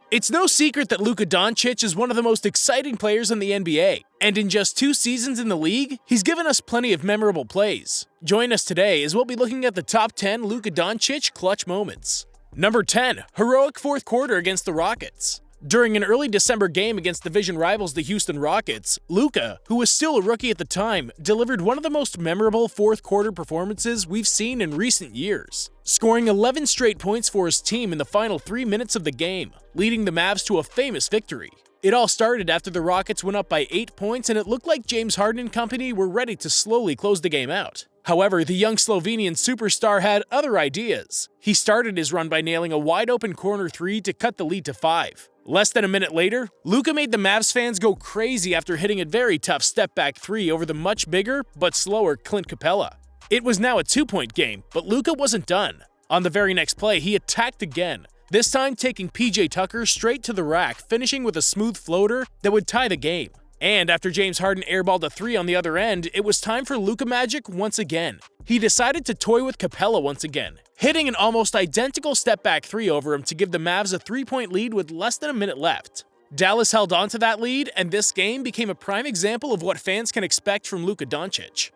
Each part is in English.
It's no secret that Luka Doncic is one of the most exciting players in the NBA, and in just 2 seasons in the league, he's given us plenty of memorable plays. Join us today as we'll be looking at the top 10 Luka Doncic clutch moments. Number 10. Heroic fourth quarter against the Rockets. During an early December game against division rivals the Houston Rockets, Luka, who was still a rookie at the time, delivered one of the most memorable fourth quarter performances we've seen in recent years, scoring 11 straight points for his team in the final 3 minutes of the game, leading the Mavs to a famous victory. It all started after the Rockets went up by 8 points and it looked like James Harden and company were ready to slowly close the game out. However, the young Slovenian superstar had other ideas. He started his run by nailing a wide-open corner 3 to cut the lead to 5. Less than a minute later, Luka made the Mavs fans go crazy after hitting a very tough step-back 3 over the much bigger but slower Clint Capella. It was now a 2-point game, but Luka wasn't done. On the very next play, he attacked again, this time taking PJ Tucker straight to the rack, finishing with a smooth floater that would tie the game. And after James Harden airballed a 3 on the other end, it was time for Luka magic once again. He decided to toy with Capella once again, hitting an almost identical step-back 3 over him to give the Mavs a 3-point lead with less than a minute left. Dallas held on to that lead, and this game became a prime example of what fans can expect from Luka Doncic.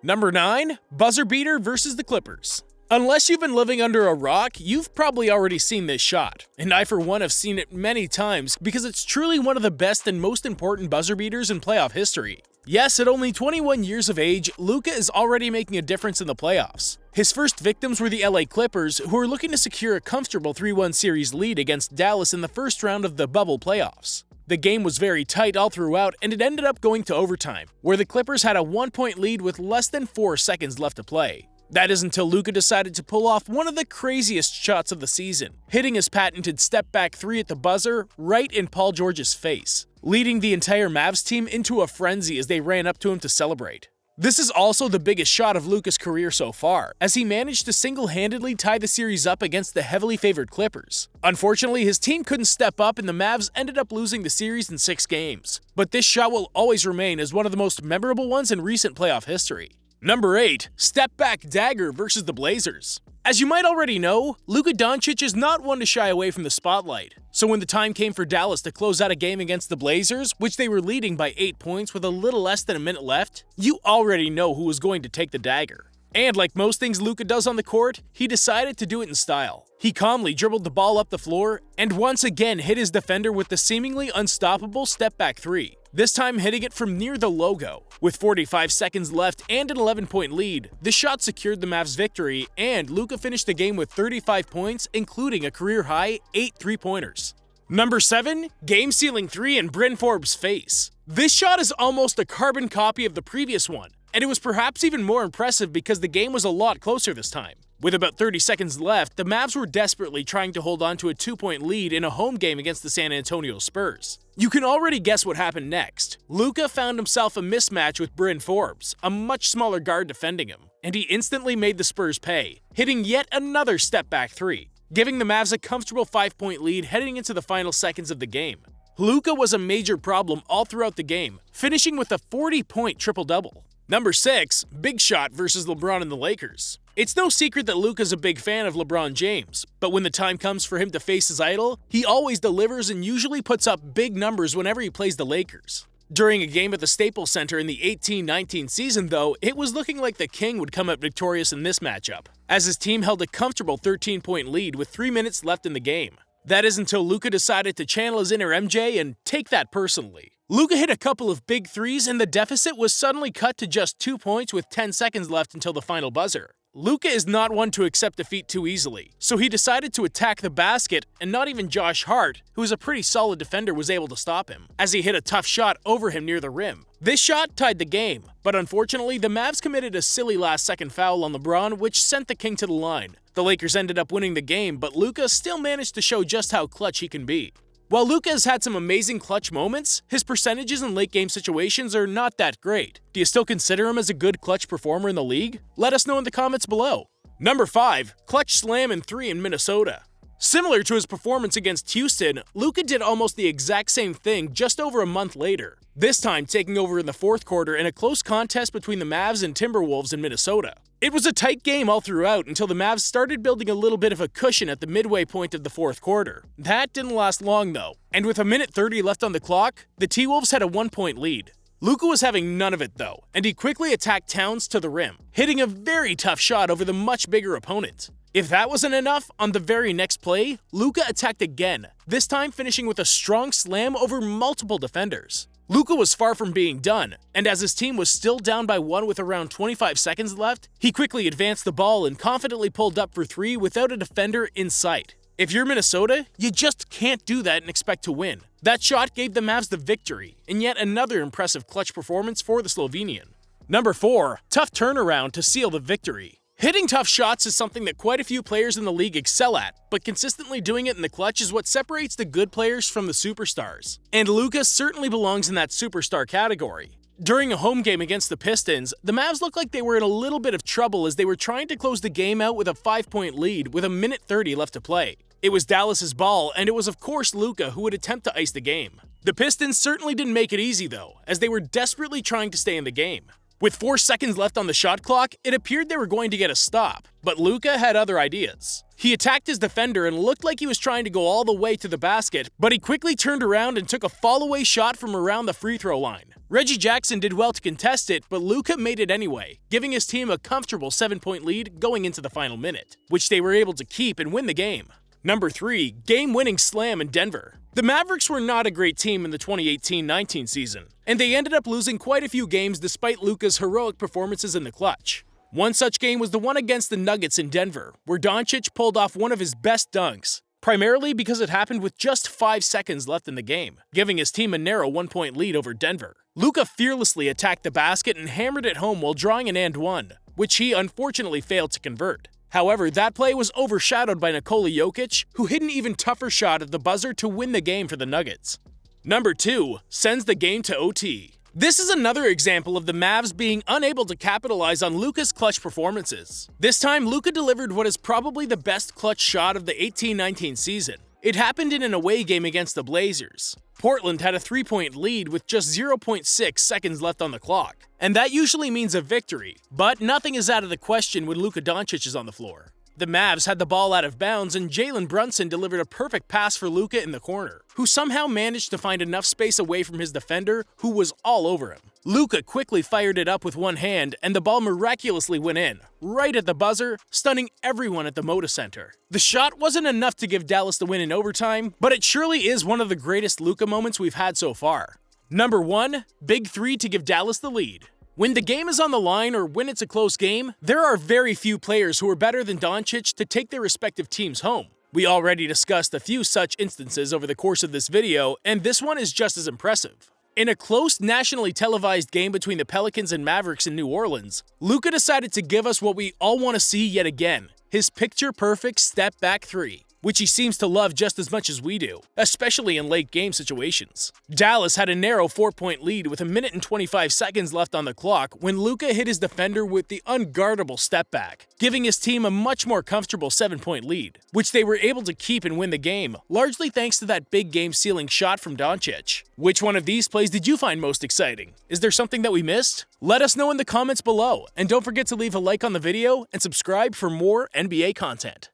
Number 9. Buzzer beater versus the Clippers. Unless you've been living under a rock, you've probably already seen this shot, and I for one have seen it many times because it's truly one of the best and most important buzzer beaters in playoff history. Yes, at only 21 years of age, Luka is already making a difference in the playoffs. His first victims were the LA Clippers, who were looking to secure a comfortable 3-1 series lead against Dallas in the first round of the bubble playoffs. The game was very tight all throughout, and it ended up going to overtime, where the Clippers had a 1-point lead with less than 4 seconds left to play. That is until Luka decided to pull off one of the craziest shots of the season, hitting his patented step-back 3 at the buzzer right in Paul George's face, leading the entire Mavs team into a frenzy as they ran up to him to celebrate. This is also the biggest shot of Luka's career so far, as he managed to single-handedly tie the series up against the heavily favored Clippers. Unfortunately, his team couldn't step up and the Mavs ended up losing the series in 6 games. But this shot will always remain as one of the most memorable ones in recent playoff history. Number 8. Step-back dagger versus the Blazers. As you might already know, Luka Doncic is not one to shy away from the spotlight. So when the time came for Dallas to close out a game against the Blazers, which they were leading by 8 points with a little less than a minute left, you already know who was going to take the dagger. And like most things Luka does on the court, he decided to do it in style. He calmly dribbled the ball up the floor and once again hit his defender with the seemingly unstoppable step-back 3. This time hitting it from near the logo. With 45 seconds left and an 11-point lead, the shot secured the Mavs' victory, and Luka finished the game with 35 points, including a career-high 8 3-pointers. Number 7. Game-sealing 3 in Bryn Forbes' face. This shot is almost a carbon copy of the previous one, and it was perhaps even more impressive because the game was a lot closer this time. With about 30 seconds left, the Mavs were desperately trying to hold on to a 2-point lead in a home game against the San Antonio Spurs. You can already guess what happened next. Luka found himself a mismatch with Bryn Forbes, a much smaller guard defending him, and he instantly made the Spurs pay, hitting yet another step-back 3, giving the Mavs a comfortable 5-point lead heading into the final seconds of the game. Luka was a major problem all throughout the game, finishing with a 40-point triple-double. Number 6. Big shot versus LeBron and the Lakers. It's no secret that Luka's a big fan of LeBron James, but when the time comes for him to face his idol, he always delivers and usually puts up big numbers whenever he plays the Lakers. During a game at the Staples Center in the 18-19 season, though, it was looking like the King would come out victorious in this matchup, as his team held a comfortable 13-point lead with 3 minutes left in the game. That is until Luka decided to channel his inner MJ and take that personally. Luka hit a couple of big threes and the deficit was suddenly cut to just 2 points with 10 seconds left until the final buzzer. Luka is not one to accept defeat too easily, so he decided to attack the basket, and not even Josh Hart, who is a pretty solid defender, was able to stop him, as he hit a tough shot over him near the rim. This shot tied the game, but unfortunately the Mavs committed a silly last-second foul on LeBron, which sent the King to the line. The Lakers ended up winning the game, but Luka still managed to show just how clutch he can be. While Luka has had some amazing clutch moments, his percentages in late-game situations are not that great. Do you still consider him as a good clutch performer in the league? Let us know in the comments below. Number 5. Clutch slam and 3 in Minnesota. Similar to his performance against Houston, Luka did almost the exact same thing just over a month later, this time taking over in the fourth quarter in a close contest between the Mavs and Timberwolves in Minnesota. It was a tight game all throughout until the Mavs started building a little bit of a cushion at the midway point of the fourth quarter. That didn't last long though, and with a minute 30 left on the clock, the T-Wolves had a 1-point lead. Luka was having none of it though, and he quickly attacked Towns to the rim, hitting a very tough shot over the much bigger opponent. If that wasn't enough, on the very next play, Luka attacked again, this time finishing with a strong slam over multiple defenders. Luka was far from being done, and as his team was still down by 1 with around 25 seconds left, he quickly advanced the ball and confidently pulled up for 3 without a defender in sight. If you're Minnesota, you just can't do that and expect to win. That shot gave the Mavs the victory, and yet another impressive clutch performance for the Slovenian. Number 4, tough turnaround to seal the victory. Hitting tough shots is something that quite a few players in the league excel at, but consistently doing it in the clutch is what separates the good players from the superstars. And Luka certainly belongs in that superstar category. During a home game against the Pistons, the Mavs looked like they were in a little bit of trouble as they were trying to close the game out with a 5-point lead with a minute 30 left to play. It was Dallas's ball, and it was of course Luka who would attempt to ice the game. The Pistons certainly didn't make it easy though, as they were desperately trying to stay in the game. With 4 seconds left on the shot clock, it appeared they were going to get a stop, but Luka had other ideas. He attacked his defender and looked like he was trying to go all the way to the basket, but he quickly turned around and took a fall-away shot from around the free throw line. Reggie Jackson did well to contest it, but Luka made it anyway, giving his team a comfortable 7-point lead going into the final minute, which they were able to keep and win the game. Number 3, game-winning slam in Denver. The Mavericks were not a great team in the 2018-19 season, and they ended up losing quite a few games despite Luka's heroic performances in the clutch. One such game was the one against the Nuggets in Denver, where Doncic pulled off one of his best dunks, primarily because it happened with just 5 seconds left in the game, giving his team a narrow 1-point lead over Denver. Luka fearlessly attacked the basket and hammered it home while drawing an and one, which he unfortunately failed to convert. However, that play was overshadowed by Nikola Jokic, who hit an even tougher shot at the buzzer to win the game for the Nuggets. Number 2, sends the game to OT. This is another example of the Mavs being unable to capitalize on Luka's clutch performances. This time, Luka delivered what is probably the best clutch shot of the 18-19 season. It happened in an away game against the Blazers. Portland had a 3-point lead with just 0.6 seconds left on the clock, and that usually means a victory, but nothing is out of the question when Luka Doncic is on the floor. The Mavs had the ball out of bounds and Jalen Brunson delivered a perfect pass for Luka in the corner, who somehow managed to find enough space away from his defender, who was all over him. Luka quickly fired it up with one hand and the ball miraculously went in, right at the buzzer, stunning everyone at the Moda Center. The shot wasn't enough to give Dallas the win in overtime, but it surely is one of the greatest Luka moments we've had so far. Number 1, big 3 to give Dallas the lead. When the game is on the line or when it's a close game, there are very few players who are better than Doncic to take their respective teams home. We already discussed a few such instances over the course of this video, and this one is just as impressive. In a close, nationally televised game between the Pelicans and Mavericks in New Orleans, Luka decided to give us what we all want to see yet again, his picture-perfect step-back 3. Which he seems to love just as much as we do, especially in late game situations. Dallas had a narrow 4-point lead with a minute and 25 seconds left on the clock when Luka hit his defender with the unguardable step back, giving his team a much more comfortable 7-point lead, which they were able to keep and win the game, largely thanks to that big game-sealing shot from Doncic. Which one of these plays did you find most exciting? Is there something that we missed? Let us know in the comments below, and don't forget to leave a like on the video and subscribe for more NBA content.